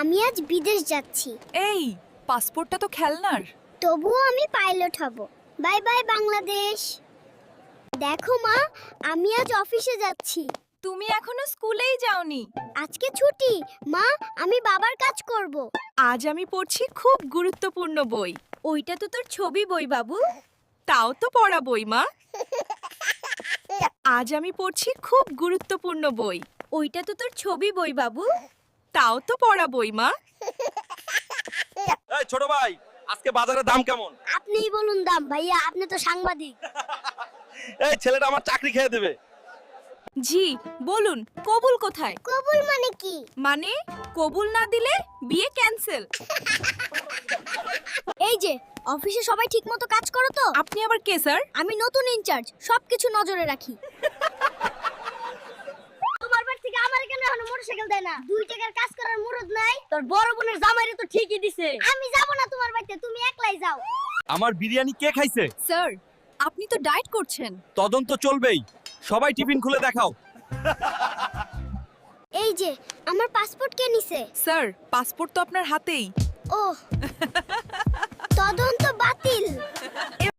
আমি আজ বিদেশ যাচ্ছি। এই পাসপোর্টটা তো খেলনার। তবুও আমি পাইলট হব। Bye bye Bangladesh. দেখো মা, আমি আজ অফিসে যাচ্ছি। তুমি এখনো স্কুলেই যাওনি। আজকে ছুটি। মা, আমি বাবার কাজ করব। আজ আমি পড়ছি খুব গুরুত্বপূর্ণ বই। ওইটা তো তোর ছবি বই বাবু। তাও তো পড়া বই মা। আজ আমি পড়ছি খুব গুরুত্বপূর্ণ বই। ওইটা তো তোর ছবি বই বাবু। তাও তো পড়া বই মা। এই ছোট ভাই, আজকে বাজারের দাম কেমন? আপনিই বলুন দাম। ভাইয়া, আপনি তো সাংবাদিক। এই ছেলেটা আমার চাকরি খেয়ে দেবে। জি বলুন, কবুল কোথায়? কবুল মানে কি? মানে কবুল না দিলে বিয়ে ক্যান্সেল। এই যে অফিসে সবাই ঠিকমতো কাজ করো তো? আপনি আবার কে স্যার? আমি নতুন ইনচার্জ, সবকিছু নজরে রাখি। তোমার বাড়ি থেকে আমার কেন এখনো মোটরসাইকেল দেয় না? 2 টাকার কাজ করার মুরদ নাই? তোর বড় বোনের জামাইরে তো ঠিকই দিছে। আমি যাব না তোমার বাড়িতে, তুমি একলাই যাও। আমার বিরিয়ানি কে খাইছে? স্যার আপনি তো ডায়েট করছেন। তদন্ত চলবেই, সবাই টিফিন খুলে দেখাও। এই যে আমার পাসপোর্ট কে নিছে? স্যার পাসপোর্ট তো আপনার হাতেই। ওহ, তদন্ত বাতিল।